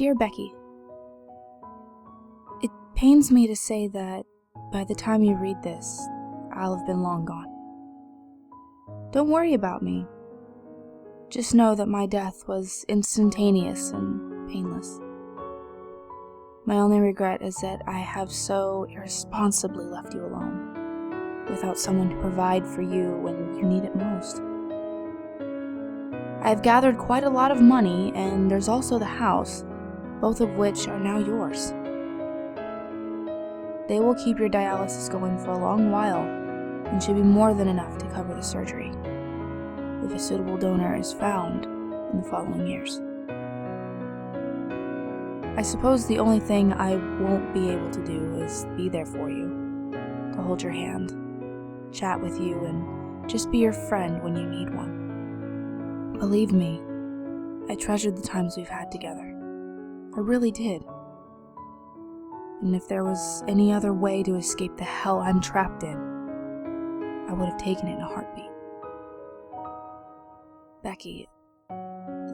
Dear Becky, it pains me to say that by the time you read this, I'll have been long gone. Don't worry about me. Just know that my death was instantaneous and painless. My only regret is that I have so irresponsibly left you alone, without someone to provide for you when you need it most. I have gathered quite a lot of money, and there's also the house, both of which are now yours. They will keep your dialysis going for a long while, and should be more than enough to cover the surgery, if a suitable donor is found in the following years. I suppose the only thing I won't be able to do is be there for you, to hold your hand, chat with you, and just be your friend when you need one. Believe me, I treasured the times we've had together. I really did. And if there was any other way to escape the hell I'm trapped in, I would have taken it in a heartbeat. Becky,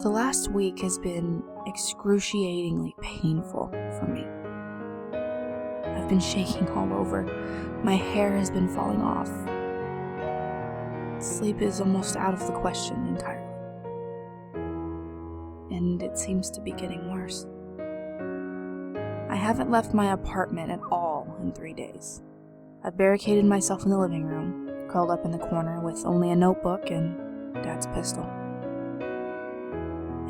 the last week has been excruciatingly painful for me. I've been shaking all over. My hair has been falling off. Sleep is almost out of the question entirely. And it seems to be getting worse. I haven't left my apartment at all in 3 days. I've barricaded myself in the living room, curled up in the corner with only a notebook and Dad's pistol.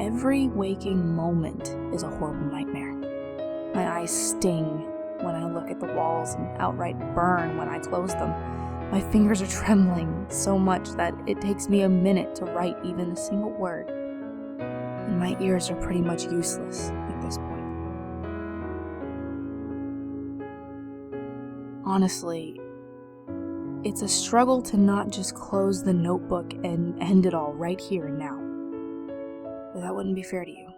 Every waking moment is a horrible nightmare. My eyes sting when I look at the walls and outright burn when I close them. My fingers are trembling so much that it takes me a minute to write even a single word. And my ears are pretty much useless at this point. Honestly, it's a struggle to not just close the notebook and end it all right here and now. But that wouldn't be fair to you.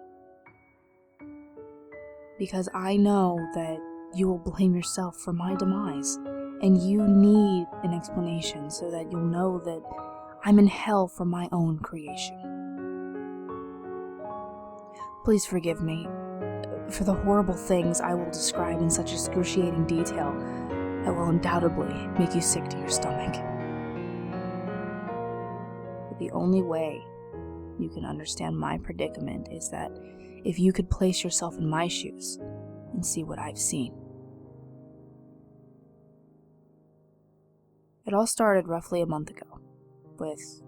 Because I know that you will blame yourself for my demise, and you need an explanation so that you'll know that I'm in hell for my own creation. Please forgive me for the horrible things I will describe in such excruciating detail that will undoubtedly make you sick to your stomach. But the only way you can understand my predicament is that if you could place yourself in my shoes and see what I've seen. It all started roughly a month ago with,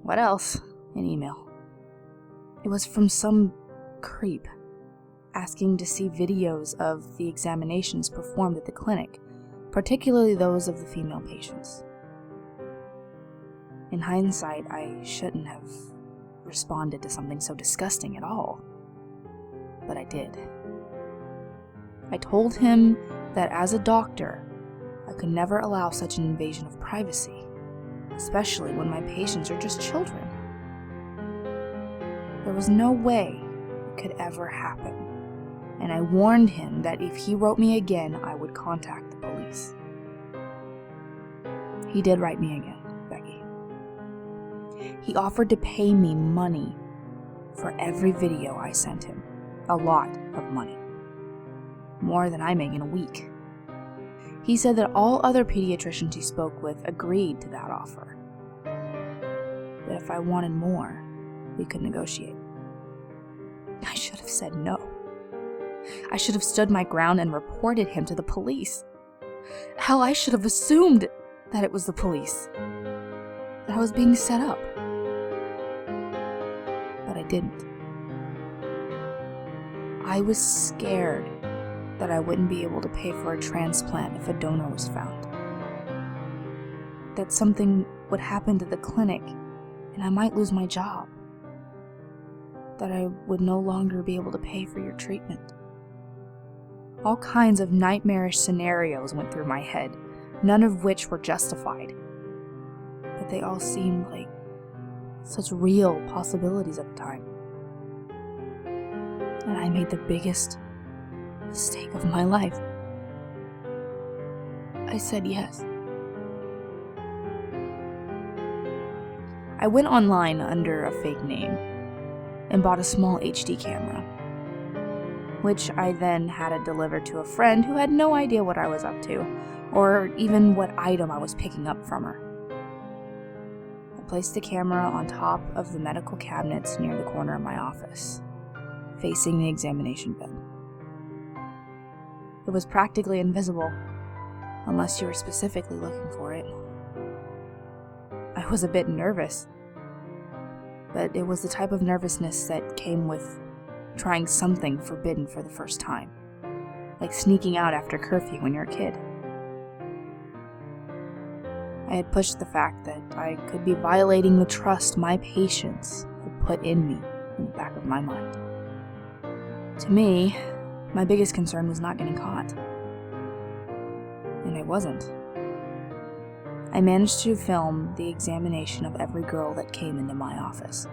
what else? An email. It was from some creep asking to see videos of the examinations performed at the clinic, particularly those of the female patients. In hindsight, I shouldn't have responded to something so disgusting at all, but I did. I told him that as a doctor, I could never allow such an invasion of privacy, especially when my patients are just children. There was no way it could ever happen, and I warned him that if he wrote me again, I would contact the police. He did write me again, Becky. He offered to pay me money for every video I sent him. A lot of money. More than I make in a week. He said that all other pediatricians he spoke with agreed to that offer. But if I wanted more, we could negotiate. I should have said no. I should have stood my ground and reported him to the police. Hell, I should have assumed that it was the police. That I was being set up. But I didn't. I was scared that I wouldn't be able to pay for a transplant if a donor was found. That something would happen to the clinic and I might lose my job. That I would no longer be able to pay for your treatment. All kinds of nightmarish scenarios went through my head, none of which were justified. But they all seemed like such real possibilities at the time. And I made the biggest mistake of my life. I said yes. I went online under a fake name and bought a small HD camera. which I then had it delivered to a friend who had no idea what I was up to, or even what item I was picking up from her. I placed the camera on top of the medical cabinets near the corner of my office, facing the examination bed. It was practically invisible, unless you were specifically looking for it. I was a bit nervous, but it was the type of nervousness that came with trying something forbidden for the first time, like sneaking out after curfew when you're a kid. I had pushed the fact that I could be violating the trust my patients had put in me in the back of my mind. To me, my biggest concern was not getting caught. And I wasn't. I managed to film the examination of every girl that came into my office.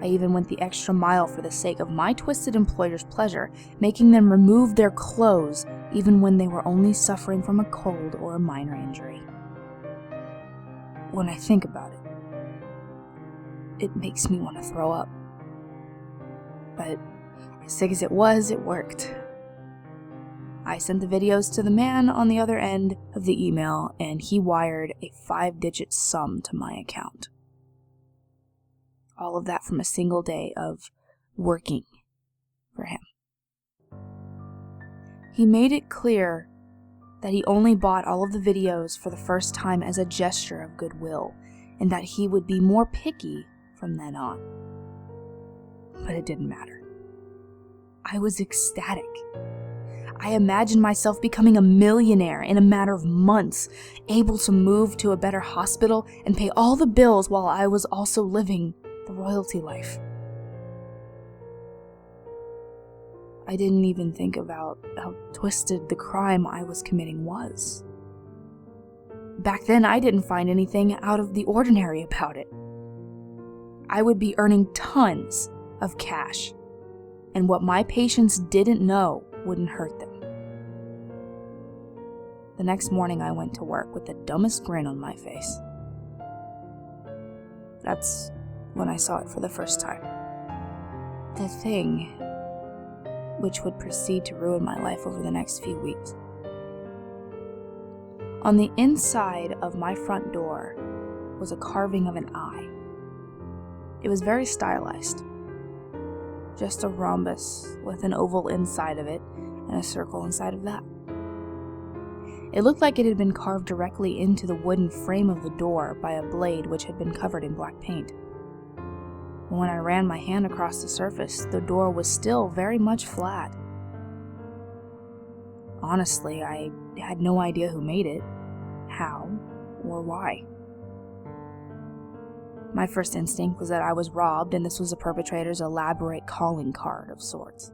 I even went the extra mile for the sake of my twisted employer's pleasure, making them remove their clothes even when they were only suffering from a cold or a minor injury. When I think about it, it makes me want to throw up. But as sick as it was, it worked. I sent the videos to the man on the other end of the email, and he wired a 5-digit sum to my account. All of that from a single day of working for him. He made it clear that he only bought all of the videos for the first time as a gesture of goodwill, and that he would be more picky from then on. But it didn't matter. I was ecstatic. I imagined myself becoming a millionaire in a matter of months, able to move to a better hospital and pay all the bills while I was also living the royalty life. I didn't even think about how twisted the crime I was committing was. Back then, I didn't find anything out of the ordinary about it. I would be earning tons of cash, and what my patients didn't know wouldn't hurt them. The next morning, I went to work with the dumbest grin on my face. That's when I saw it for the first time. The thing which would proceed to ruin my life over the next few weeks. On the inside of my front door was a carving of an eye. It was very stylized. Just a rhombus with an oval inside of it and a circle inside of that. It looked like it had been carved directly into the wooden frame of the door by a blade which had been covered in black paint. And when I ran my hand across the surface, the door was still very much flat. Honestly, I had no idea who made it, how, or why. My first instinct was that I was robbed and this was the perpetrator's elaborate calling card of sorts.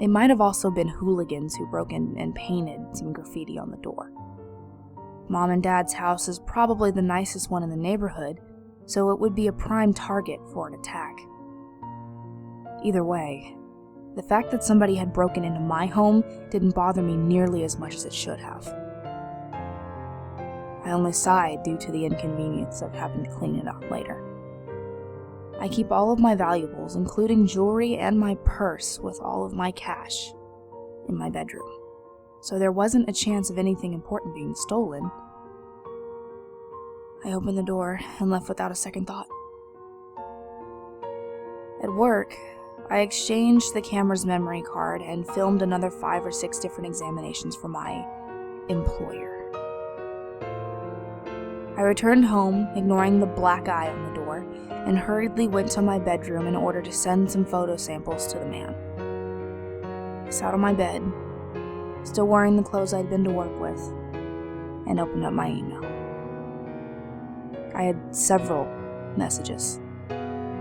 It might have also been hooligans who broke in and painted some graffiti on the door. Mom and Dad's house is probably the nicest one in the neighborhood, so it would be a prime target for an attack. Either way, the fact that somebody had broken into my home didn't bother me nearly as much as it should have. I only sighed due to the inconvenience of having to clean it up later. I keep all of my valuables, including jewelry and my purse with all of my cash, in my bedroom, so there wasn't a chance of anything important being stolen. I opened the door and left without a second thought. At work, I exchanged the camera's memory card and filmed another 5 or 6 different examinations for my employer. I returned home, ignoring the black eye on the door, and hurriedly went to my bedroom in order to send some photo samples to the man. I sat on my bed, still wearing the clothes I'd been to work with, and opened up my email. I had several messages,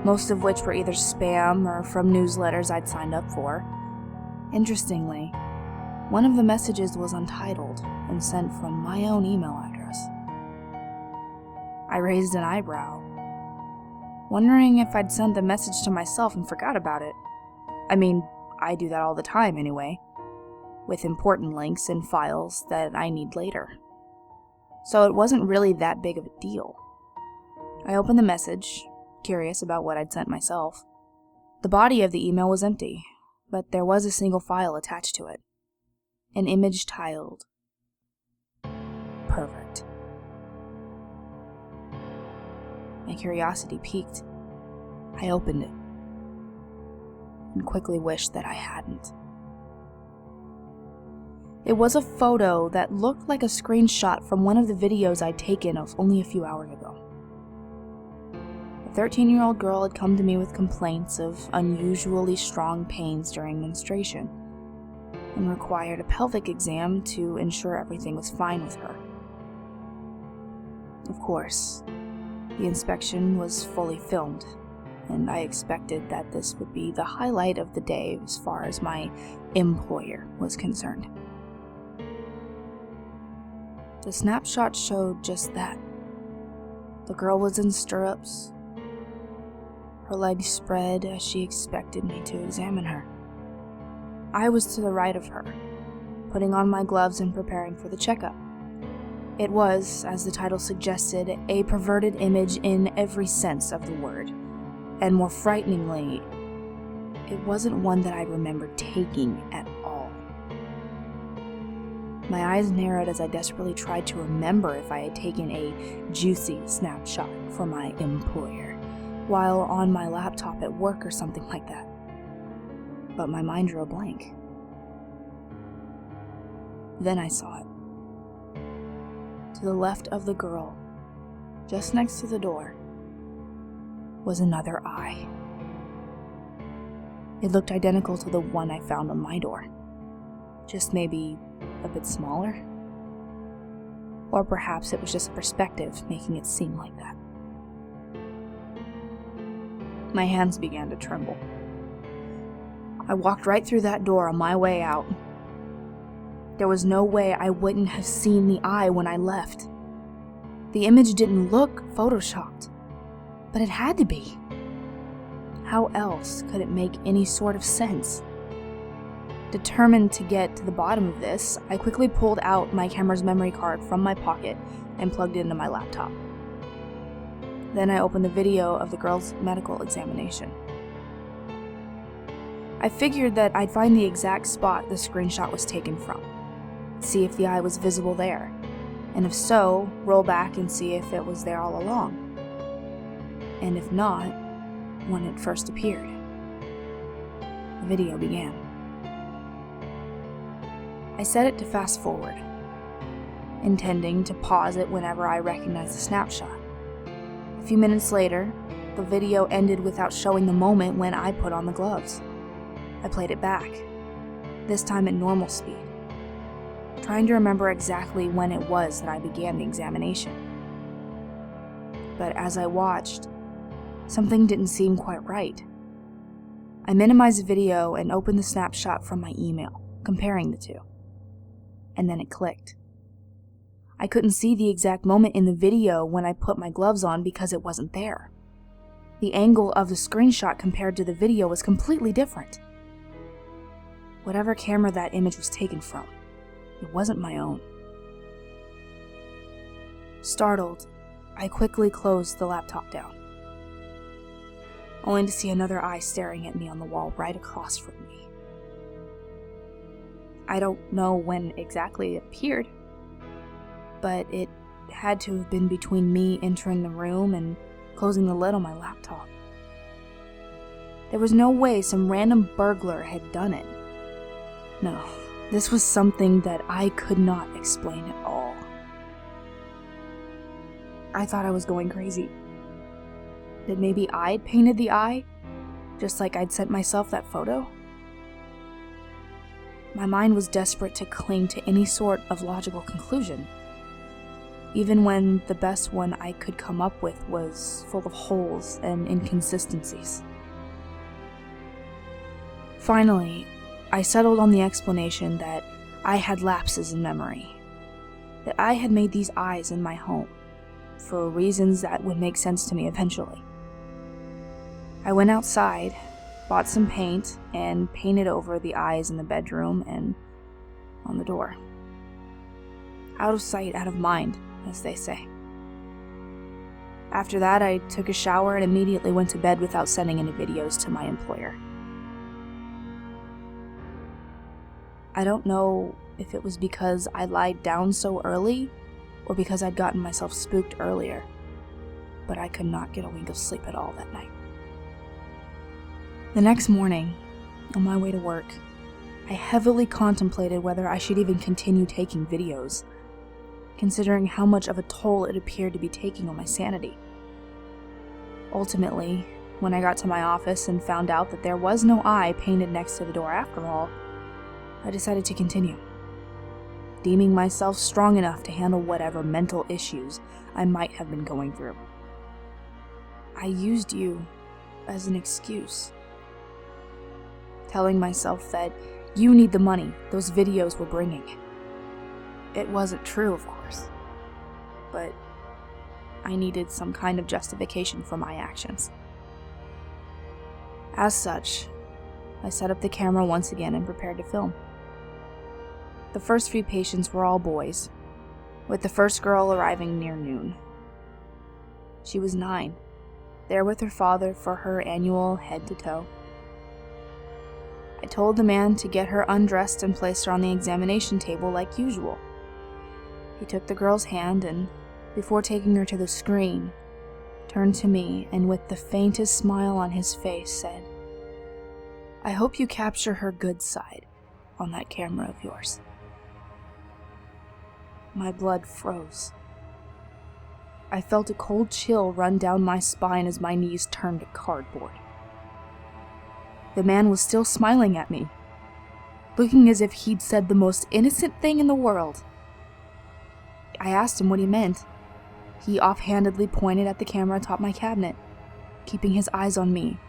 most of which were either spam or from newsletters I'd signed up for. Interestingly, one of the messages was untitled and sent from my own email address. I raised an eyebrow, wondering if I'd sent the message to myself and forgot about it. I mean, I do that all the time anyway, with important links and files that I need later. So it wasn't really that big of a deal. I opened the message, curious about what I'd sent myself, The body of the email was empty, but there was a single file attached to it. An image titled, "Pervert." My curiosity piqued. I opened it, and quickly wished that I hadn't. It was a photo that looked like a screenshot from one of the videos I'd taken of only a few hours ago. A 13-year-old girl had come to me with complaints of unusually strong pains during menstruation and required a pelvic exam to ensure everything was fine with her. Of course, the inspection was fully filmed, and I expected that this would be the highlight of the day as far as my employer was concerned. The snapshot showed just that. The girl was in stirrups, her legs spread as she expected me to examine her. I was to the right of her, putting on my gloves and preparing for the checkup. It was, as the title suggested, a perverted image in every sense of the word, and more frighteningly, it wasn't one that I remembered taking at all. My eyes narrowed as I desperately tried to remember if I had taken a juicy snapshot for my employer while on my laptop at work or something like that. But my mind drew a blank. Then I saw it. To the left of the girl, just next to the door, was another eye. It looked identical to the one I found on my door, just maybe a bit smaller. Or perhaps it was just perspective making it seem like that. My hands began to tremble. I walked right through that door on my way out. There was no way I wouldn't have seen the eye when I left. The image didn't look photoshopped, but it had to be. How else could it make any sort of sense? Determined to get to the bottom of this, I quickly pulled out my camera's memory card from my pocket and plugged it into my laptop. Then I opened the video of the girl's medical examination. I figured that I'd find the exact spot the screenshot was taken from, see if the eye was visible there, and if so, roll back and see if it was there all along. And if not, when it first appeared. The video began. I set it to fast forward, intending to pause it whenever I recognized the snapshot. A few minutes later, the video ended without showing the moment when I put on the gloves. I played it back, this time at normal speed, trying to remember exactly when it was that I began the examination. But as I watched, something didn't seem quite right. I minimized the video and opened the snapshot from my email, comparing the two. And then it clicked. I couldn't see the exact moment in the video when I put my gloves on because it wasn't there. The angle of the screenshot compared to the video was completely different. Whatever camera that image was taken from, it wasn't my own. Startled, I quickly closed the laptop down, only to see another eye staring at me on the wall right across from me. I don't know when exactly it appeared, but it had to have been between me entering the room and closing the lid on my laptop. There was no way some random burglar had done it. No, this was something that I could not explain at all. I thought I was going crazy. That maybe I'd painted the eye, just like I'd sent myself that photo? My mind was desperate to cling to any sort of logical conclusion, even when the best one I could come up with was full of holes and inconsistencies. Finally, I settled on the explanation that I had lapses in memory, that I had made these eyes in my home, for reasons that would make sense to me eventually. I went outside, bought some paint, and painted over the eyes in the bedroom and on the door. Out of sight, out of mind, as they say. After that, I took a shower and immediately went to bed without sending any videos to my employer. I don't know if it was because I lied down so early or because I'd gotten myself spooked earlier, but I could not get a wink of sleep at all that night. The next morning, on my way to work, I heavily contemplated whether I should even continue taking videos, considering how much of a toll it appeared to be taking on my sanity. Ultimately, when I got to my office and found out that there was no eye painted next to the door after all, I decided to continue, deeming myself strong enough to handle whatever mental issues I might have been going through. I used you as an excuse, telling myself that you need the money those videos were bringing. It wasn't true, of course, but I needed some kind of justification for my actions. As such, I set up the camera once again and prepared to film. The first few patients were all boys, with the first girl arriving near noon. She was 9, there with her father for her annual head-to-toe. I told the man to get her undressed and placed her on the examination table like usual. He took the girl's hand and, before taking her to the screen, turned to me and with the faintest smile on his face said, "I hope you capture her good side on that camera of yours." My blood froze. I felt a cold chill run down my spine as my knees turned to cardboard. The man was still smiling at me, looking as if he'd said the most innocent thing in the world. I asked him what he meant. He offhandedly pointed at the camera atop my cabinet, keeping his eyes on me,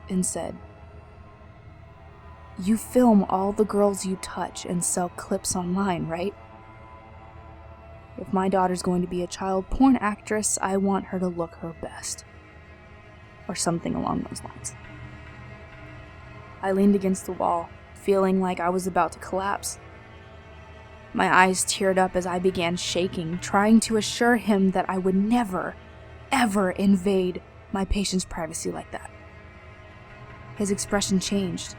and said, "You film all the girls you touch and sell clips online, right? If my daughter's going to be a child porn actress, I want her to look her best." Or something along those lines. I leaned against the wall, feeling like I was about to collapse. My eyes teared up as I began shaking, trying to assure him that I would never, ever invade my patient's privacy like that. His expression changed.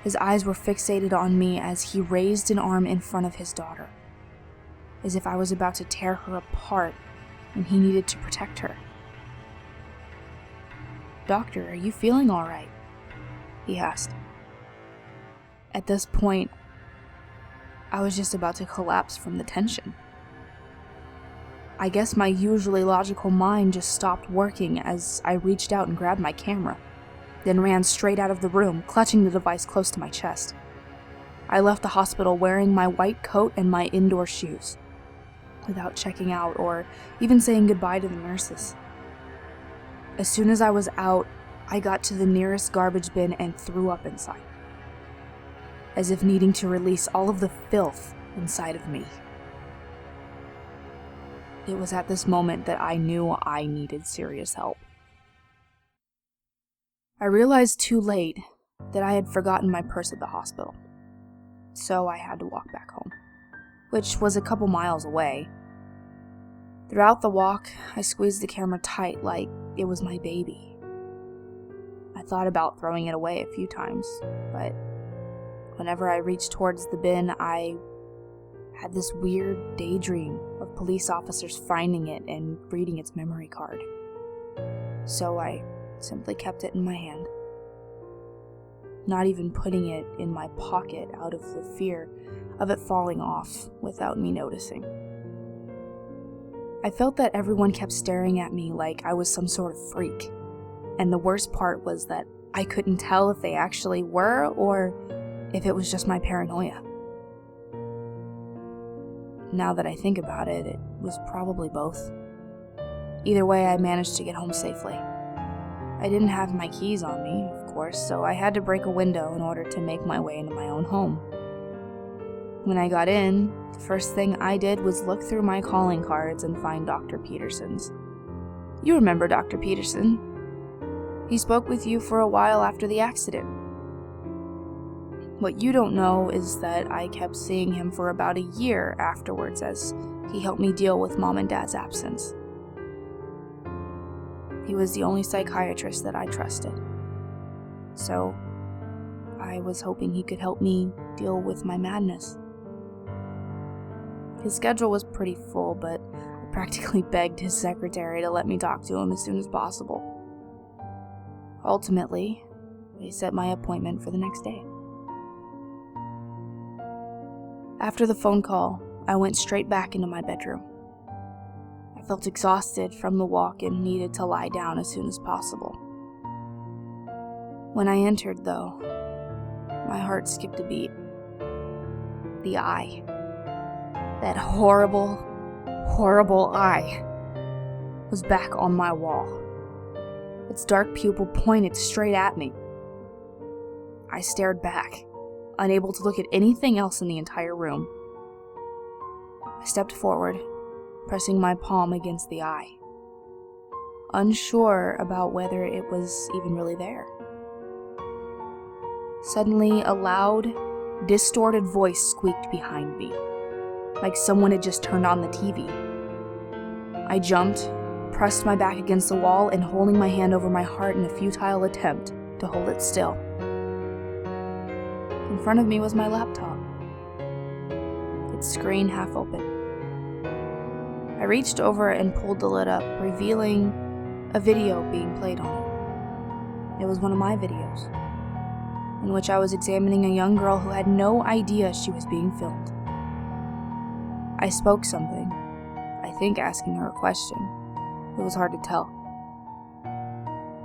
His eyes were fixated on me as he raised an arm in front of his daughter, as if I was about to tear her apart and he needed to protect her. "Doctor, are you feeling all right?" he asked. At this point, I was just about to collapse from the tension. I guess my usually logical mind just stopped working as I reached out and grabbed my camera, then ran straight out of the room, clutching the device close to my chest. I left the hospital wearing my white coat and my indoor shoes, without checking out or even saying goodbye to the nurses. As soon as I was out, I got to the nearest garbage bin and threw up inside, as if needing to release all of the filth inside of me. It was at this moment that I knew I needed serious help. I realized too late that I had forgotten my purse at the hospital, so I had to walk back home, which was a couple miles away. Throughout the walk, I squeezed the camera tight like it was my baby. I thought about throwing it away a few times, but whenever I reached towards the bin, I had this weird daydream of police officers finding it and reading its memory card. So I simply kept it in my hand, not even putting it in my pocket out of the fear of it falling off without me noticing. I felt that everyone kept staring at me like I was some sort of freak, and the worst part was that I couldn't tell if they actually were or if it was just my paranoia. Now that I think about it, it was probably both. Either way, I managed to get home safely. I didn't have my keys on me, of course, so I had to break a window in order to make my way into my own home. When I got in, the first thing I did was look through my calling cards and find Dr. Peterson's. You remember Dr. Peterson. He spoke with you for a while after the accident. What you don't know is that I kept seeing him for about a year afterwards as he helped me deal with Mom and Dad's absence. He was the only psychiatrist that I trusted. So, I was hoping he could help me deal with my madness. His schedule was pretty full, but I practically begged his secretary to let me talk to him as soon as possible. Ultimately, they set my appointment for the next day. After the phone call, I went straight back into my bedroom. I felt exhausted from the walk and needed to lie down as soon as possible. When I entered, though, my heart skipped a beat. The eye. That horrible, horrible eye was back on my wall. Its dark pupil pointed straight at me. I stared back, unable to look at anything else in the entire room. I stepped forward, pressing my palm against the eye, unsure about whether it was even really there. Suddenly, a loud, distorted voice squeaked behind me, like someone had just turned on the TV. I jumped, pressed my back against the wall, and holding my hand over my heart in a futile attempt to hold it still. In front of me was my laptop, its screen half open. I reached over and pulled the lid up, revealing a video being played on it. It was one of my videos, in which I was examining a young girl who had no idea she was being filmed. I spoke something, I think asking her a question. It was hard to tell,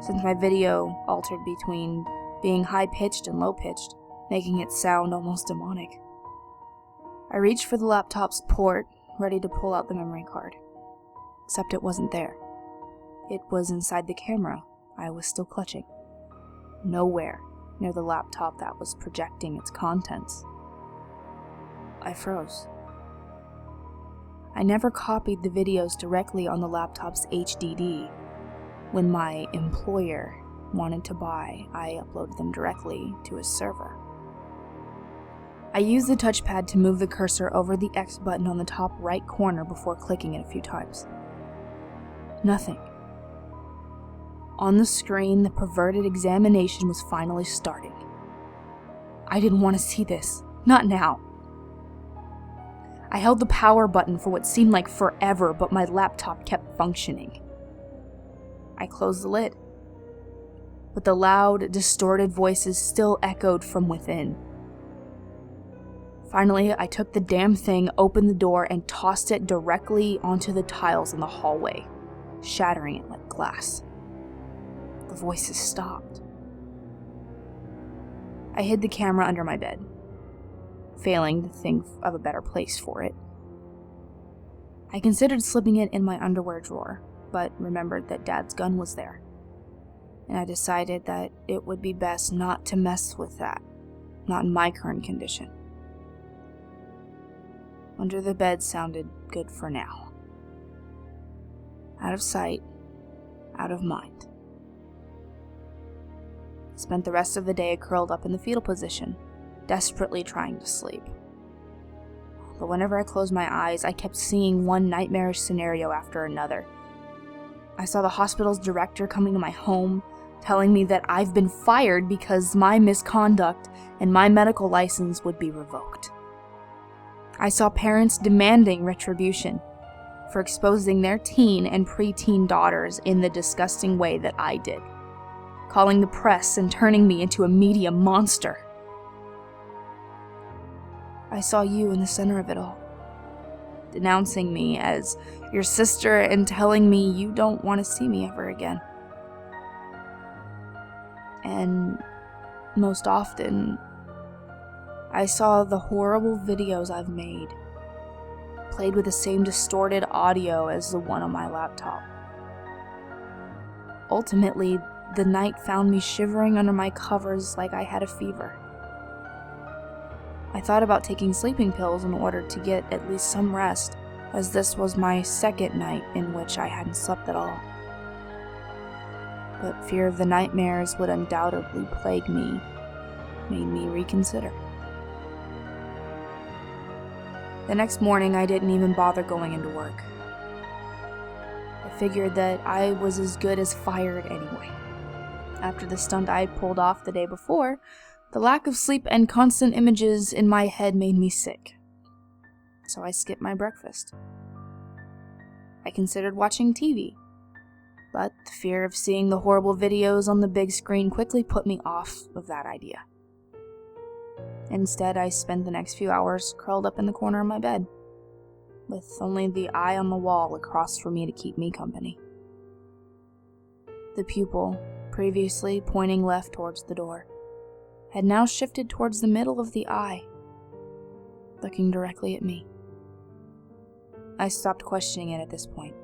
since my video altered between being high-pitched and low-pitched, making it sound almost demonic. I reached for the laptop's port, ready to pull out the memory card, except it wasn't there. It was inside the camera I was still clutching, nowhere near the laptop that was projecting its contents. I froze. I never copied the videos directly on the laptop's HDD. When my employer wanted to buy, I uploaded them directly to his server. I used the touchpad to move the cursor over the X button on the top right corner before clicking it a few times. Nothing. On the screen, the perverted examination was finally starting. I didn't want to see this. Not now. I held the power button for what seemed like forever, but my laptop kept functioning. I closed the lid, but the loud, distorted voices still echoed from within. Finally, I took the damn thing, opened the door, and tossed it directly onto the tiles in the hallway, shattering it like glass. The voices stopped. I hid the camera under my bed, failing to think of a better place for it. I considered slipping it in my underwear drawer, but remembered that Dad's gun was there, and I decided that it would be best not to mess with that, not in my current condition. Under the bed sounded good for now. Out of sight, out of mind. I spent the rest of the day curled up in the fetal position, desperately trying to sleep. But whenever I closed my eyes, I kept seeing one nightmarish scenario after another. I saw the hospital's director coming to my home, telling me that I've been fired because my misconduct and my medical license would be revoked. I saw parents demanding retribution for exposing their teen and preteen daughters in the disgusting way that I did, calling the press and turning me into a media monster. I saw you in the center of it all, denouncing me as your sister and telling me you don't want to see me ever again. And most often, I saw the horrible videos I've made, played with the same distorted audio as the one on my laptop. Ultimately, the night found me shivering under my covers like I had a fever. I thought about taking sleeping pills in order to get at least some rest, as this was my second night in which I hadn't slept at all. But fear of the nightmares would undoubtedly plague me made me reconsider. The next morning, I didn't even bother going into work. I figured that I was as good as fired anyway. After the stunt I had pulled off the day before, the lack of sleep and constant images in my head made me sick. So I skipped my breakfast. I considered watching TV, but the fear of seeing the horrible videos on the big screen quickly put me off of that idea. Instead, I spent the next few hours curled up in the corner of my bed, with only the eye on the wall across from me to keep me company. The pupil, previously pointing left towards the door, had now shifted towards the middle of the eye, looking directly at me. I stopped questioning it at this point.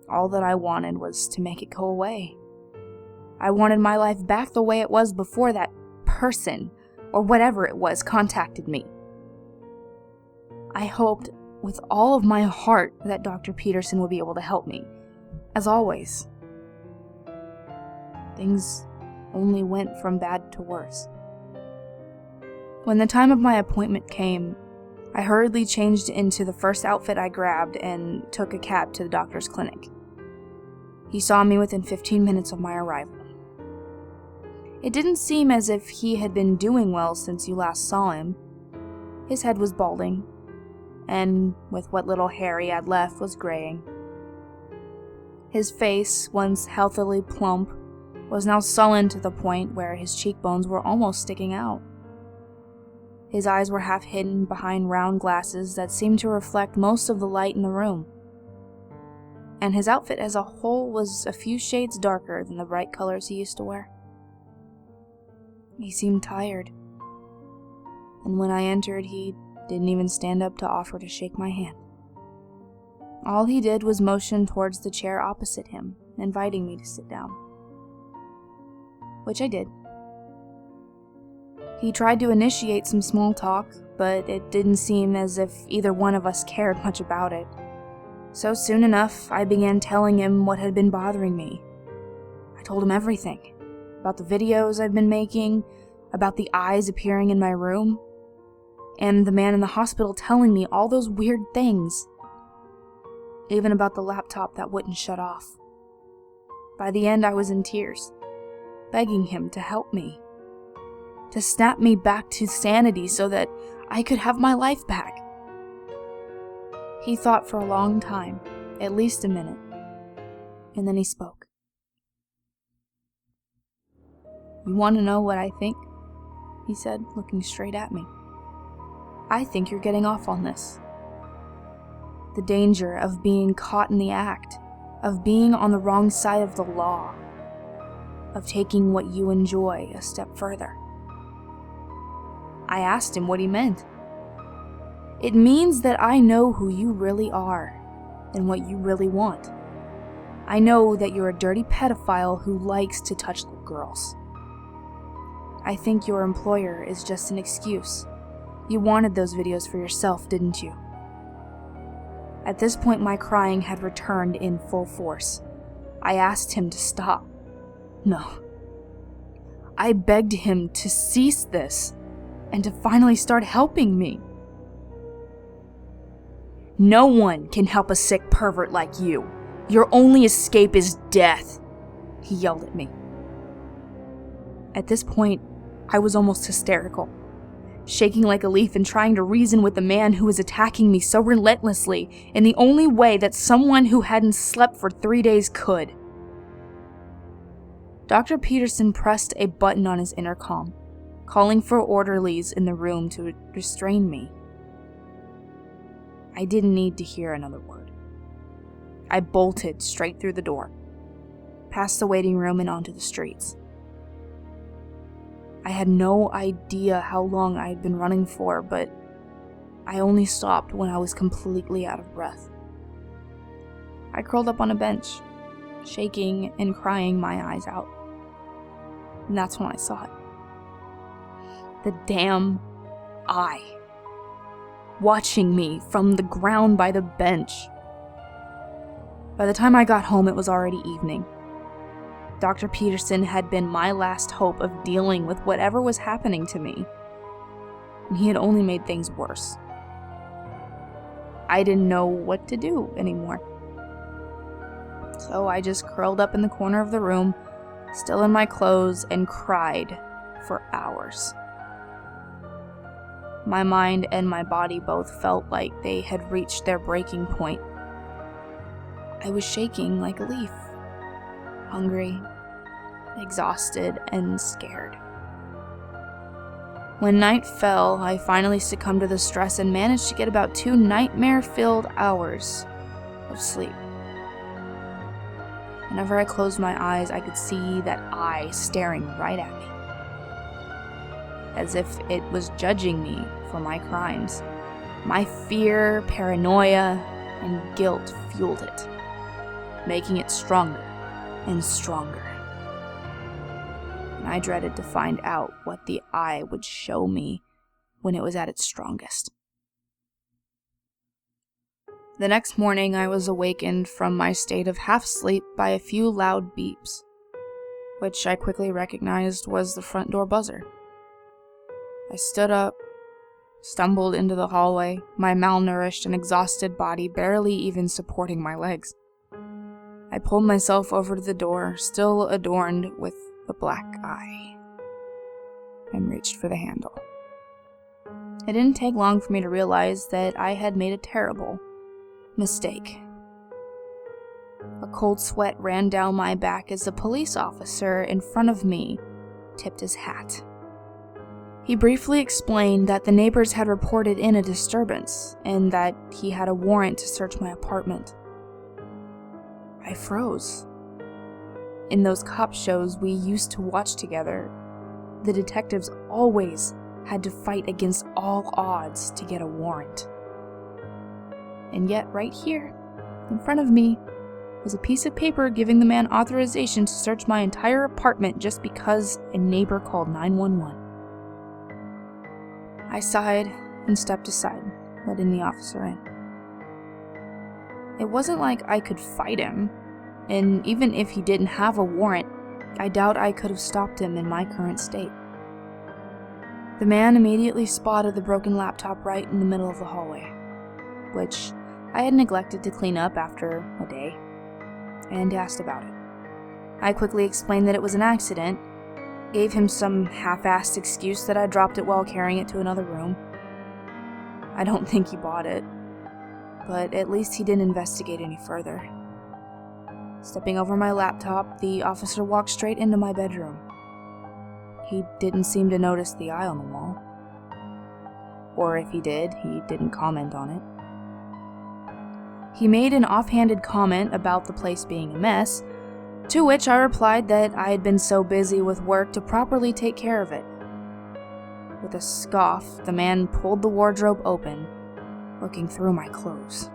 All that I wanted was to make it go away. I wanted my life back the way it was before that person, or whatever it was, contacted me. I hoped with all of my heart that Dr. Peterson would be able to help me, as always. Things only went from bad to worse. When the time of my appointment came, I hurriedly changed into the first outfit I grabbed and took a cab to the doctor's clinic. He saw me within 15 minutes of my arrival. It didn't seem as if he had been doing well since you last saw him. His head was balding, and with what little hair he had left was graying. His face, once healthily plump, was now sullen to the point where his cheekbones were almost sticking out. His eyes were half hidden behind round glasses that seemed to reflect most of the light in the room. And his outfit as a whole was a few shades darker than the bright colors he used to wear. He seemed tired, and when I entered, he didn't even stand up to offer to shake my hand. All he did was motion towards the chair opposite him, inviting me to sit down, which I did. He tried to initiate some small talk, but it didn't seem as if either one of us cared much about it. So soon enough, I began telling him what had been bothering me. I told him everything. About the videos I've been making, about the eyes appearing in my room, and the man in the hospital telling me all those weird things. Even about the laptop that wouldn't shut off. By the end, I was in tears, begging him to help me, to snap me back to sanity so that I could have my life back. He thought for a long time, at least a minute, and then he spoke. "You want to know what I think?" he said, looking straight at me. "I think you're getting off on this. The danger of being caught in the act, of being on the wrong side of the law, of taking what you enjoy a step further." I asked him what he meant. "It means that I know who you really are and what you really want. I know that you're a dirty pedophile who likes to touch little girls. I think your employer is just an excuse. You wanted those videos for yourself, didn't you?" At this point, my crying had returned in full force. I asked him to stop. No. I begged him to cease this and to finally start helping me. "No one can help a sick pervert like you. Your only escape is death," he yelled at me. At this point, I was almost hysterical, shaking like a leaf and trying to reason with the man who was attacking me so relentlessly in the only way that someone who hadn't slept for 3 days could. Dr. Peterson pressed a button on his intercom, calling for orderlies in the room to restrain me. I didn't need to hear another word. I bolted straight through the door, past the waiting room and onto the streets. I had no idea how long I had been running for, but I only stopped when I was completely out of breath. I curled up on a bench, shaking and crying my eyes out. And that's when I saw it. The damn eye, watching me from the ground by the bench. By the time I got home, it was already evening. Dr. Peterson had been my last hope of dealing with whatever was happening to me, and he had only made things worse. I didn't know what to do anymore. So I just curled up in the corner of the room, still in my clothes, and cried for hours. My mind and my body both felt like they had reached their breaking point. I was shaking like a leaf, hungry, exhausted, and scared. When night fell, I finally succumbed to the stress and managed to get about 2 nightmare-filled hours of sleep. Whenever I closed my eyes, I could see that eye staring right at me, as if it was judging me for my crimes. My fear, paranoia, and guilt fueled it, making it stronger and stronger. And I dreaded to find out what the eye would show me when it was at its strongest. The next morning, I was awakened from my state of half-sleep by a few loud beeps, which I quickly recognized was the front door buzzer. I stood up, stumbled into the hallway, my malnourished and exhausted body barely even supporting my legs. I pulled myself over to the door, still adorned with the black eye, and reached for the handle. It didn't take long for me to realize that I had made a terrible mistake. A cold sweat ran down my back as the police officer in front of me tipped his hat. He briefly explained that the neighbors had reported in a disturbance and that he had a warrant to search my apartment. I froze. In those cop shows we used to watch together, the detectives always had to fight against all odds to get a warrant. And yet, right here, in front of me, was a piece of paper giving the man authorization to search my entire apartment just because a neighbor called 911. I sighed and stepped aside, letting the officer in. It wasn't like I could fight him, and even if he didn't have a warrant, I doubt I could have stopped him in my current state. The man immediately spotted the broken laptop right in the middle of the hallway, which I had neglected to clean up after a day, and asked about it. I quickly explained that it was an accident, gave him some half-assed excuse that I dropped it while carrying it to another room. I don't think he bought it, but at least he didn't investigate any further. Stepping over my laptop, the officer walked straight into my bedroom. He didn't seem to notice the eye on the wall. Or if he did, he didn't comment on it. He made an offhanded comment about the place being a mess, to which I replied that I had been so busy with work to properly take care of it. With a scoff, the man pulled the wardrobe open, looking through my clothes.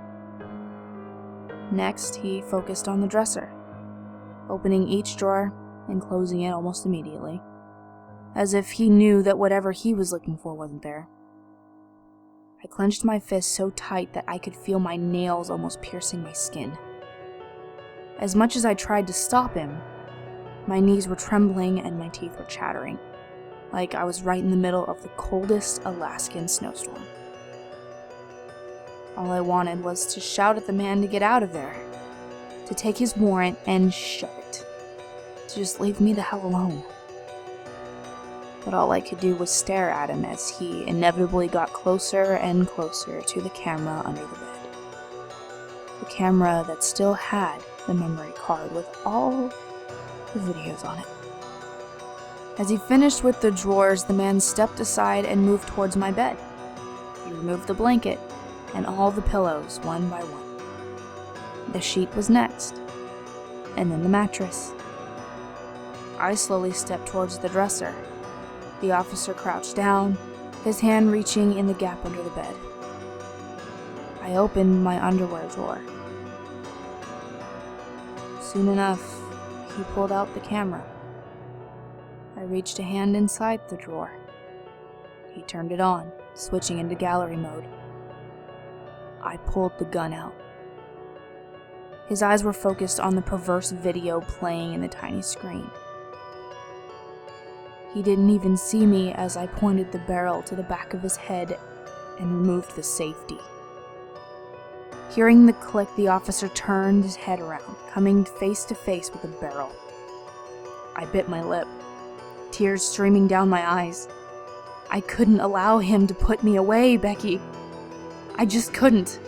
Next, he focused on the dresser, opening each drawer and closing it almost immediately, as if he knew that whatever he was looking for wasn't there. I clenched my fist so tight that I could feel my nails almost piercing my skin. As much as I tried to stop him, my knees were trembling and my teeth were chattering, like I was right in the middle of the coldest Alaskan snowstorm. All I wanted was to shout at the man to get out of there, to take his warrant and shove it, to just leave me the hell alone. But all I could do was stare at him as he inevitably got closer and closer to the camera under the bed. The camera that still had the memory card with all the videos on it. As he finished with the drawers, the man stepped aside and moved towards my bed. He removed the blanket and all the pillows one by one. The sheet was next, and then the mattress. I slowly stepped towards the dresser. The officer crouched down, his hand reaching in the gap under the bed. I opened my underwear drawer. Soon enough, he pulled out the camera. I reached a hand inside the drawer. He turned it on, switching into gallery mode. I pulled the gun out. His eyes were focused on the perverse video playing in the tiny screen. He didn't even see me as I pointed the barrel to the back of his head and removed the safety. Hearing the click, the officer turned his head around, coming face to face with a barrel. I bit my lip, tears streaming down my eyes. I couldn't allow him to put me away, Becky. I just couldn't.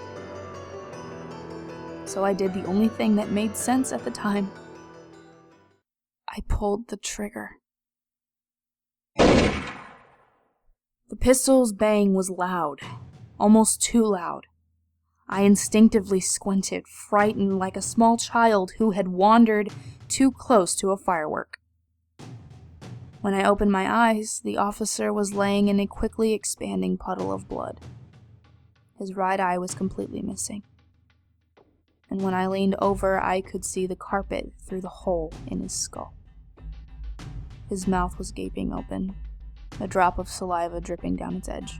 So I did the only thing that made sense at the time. I pulled the trigger. The pistol's bang was loud, almost too loud. I instinctively squinted, frightened like a small child who had wandered too close to a firework. When I opened my eyes, the officer was laying in a quickly expanding puddle of blood. His right eye was completely missing. And when I leaned over, I could see the carpet through the hole in his skull. His mouth was gaping open, a drop of saliva dripping down its edge.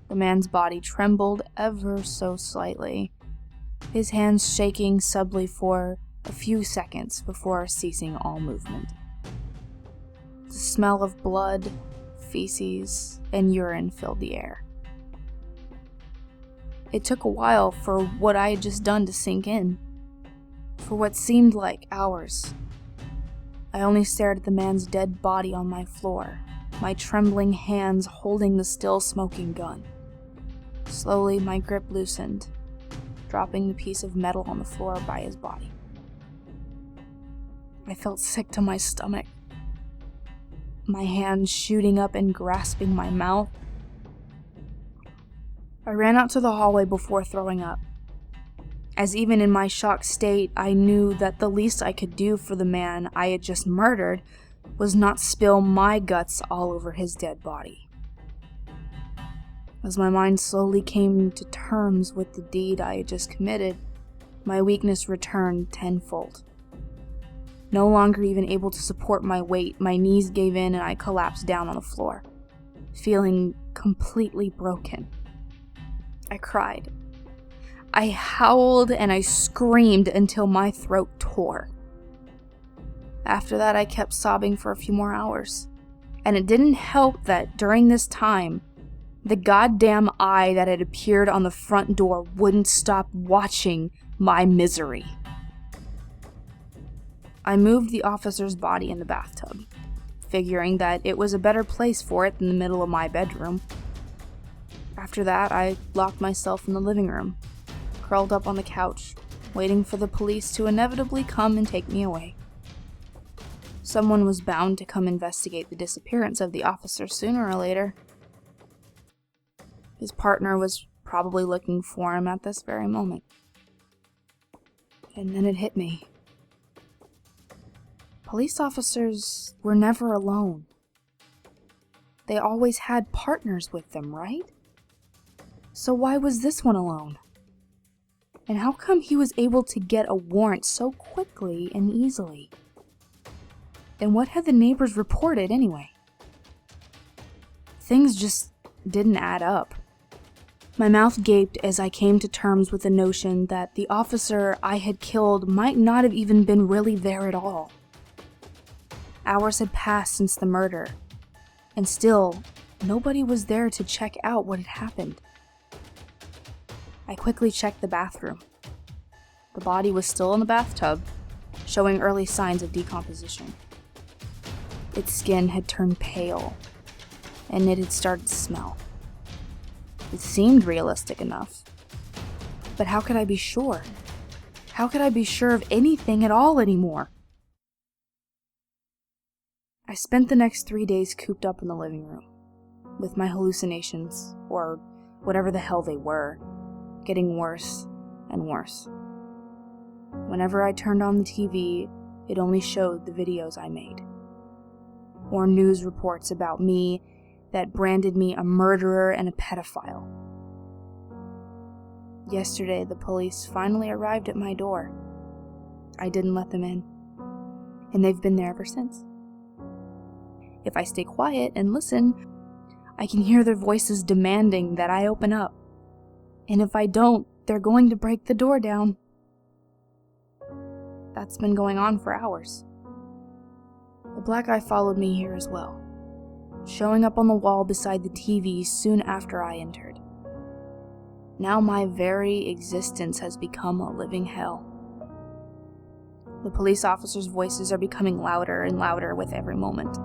The man's body trembled ever so slightly, his hands shaking subtly for a few seconds before ceasing all movement. The smell of blood, feces, and urine filled the air. It took a while for what I had just done to sink in, for what seemed like hours. I only stared at the man's dead body on my floor, my trembling hands holding the still smoking gun. Slowly, my grip loosened, dropping the piece of metal on the floor by his body. I felt sick to my stomach, my hands shooting up and grasping my mouth. I ran out to the hallway before throwing up, as even in my shocked state, I knew that the least I could do for the man I had just murdered was not spill my guts all over his dead body. As my mind slowly came to terms with the deed I had just committed, my weakness returned tenfold. No longer even able to support my weight, my knees gave in and I collapsed down on the floor, feeling completely broken. I cried. I howled and I screamed until my throat tore. After that, I kept sobbing for a few more hours. And it didn't help that during this time, the goddamn eye that had appeared on the front door wouldn't stop watching my misery. I moved the officer's body in the bathtub, figuring that it was a better place for it than the middle of my bedroom. After that, I locked myself in the living room, curled up on the couch, waiting for the police to inevitably come and take me away. Someone was bound to come investigate the disappearance of the officer sooner or later. His partner was probably looking for him at this very moment. And then it hit me. Police officers were never alone. They always had partners with them, right? So why was this one alone? And how come he was able to get a warrant so quickly and easily? And what had the neighbors reported anyway? Things just didn't add up. My mouth gaped as I came to terms with the notion that the officer I had killed might not have even been really there at all. Hours had passed since the murder, and still, nobody was there to check out what had happened. I quickly checked the bathroom. The body was still in the bathtub, showing early signs of decomposition. Its skin had turned pale, and it had started to smell. It seemed realistic enough. But how could I be sure? How could I be sure of anything at all anymore? I spent the next 3 days cooped up in the living room, with my hallucinations, or whatever the hell they were, getting worse and worse. Whenever I turned on the TV, it only showed the videos I made, or news reports about me that branded me a murderer and a pedophile. Yesterday, the police finally arrived at my door. I didn't let them in, and they've been there ever since. If I stay quiet and listen, I can hear their voices demanding that I open up. And if I don't, they're going to break the door down. That's been going on for hours. The black eye followed me here as well, showing up on the wall beside the TV soon after I entered. Now my very existence has become a living hell. The police officers' voices are becoming louder and louder with every moment.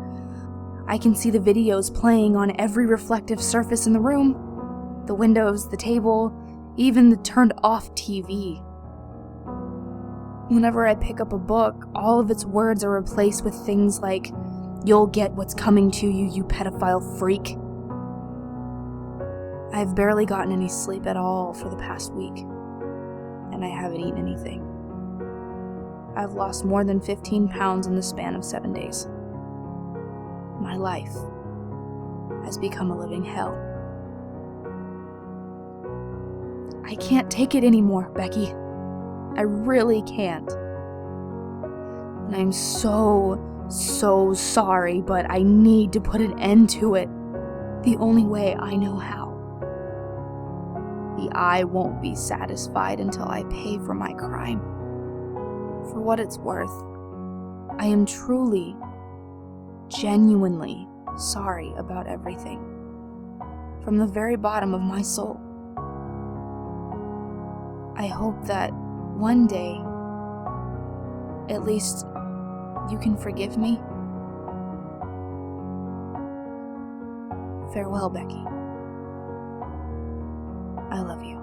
I can see the videos playing on every reflective surface in the room. The windows, the table, even the turned-off TV. Whenever I pick up a book, all of its words are replaced with things like, "You'll get what's coming to you, you pedophile freak." I've barely gotten any sleep at all for the past week, and I haven't eaten anything. I've lost more than 15 pounds in the span of 7 days. My life has become a living hell. I can't take it anymore, Becky. I really can't. And I'm so sorry, but I need to put an end to it the only way I know how. The I won't be satisfied until I pay for my crime. For what it's worth, I am truly, genuinely sorry about everything. From the very bottom of my soul. I hope that one day, at least, you can forgive me. Farewell, Becky. I love you.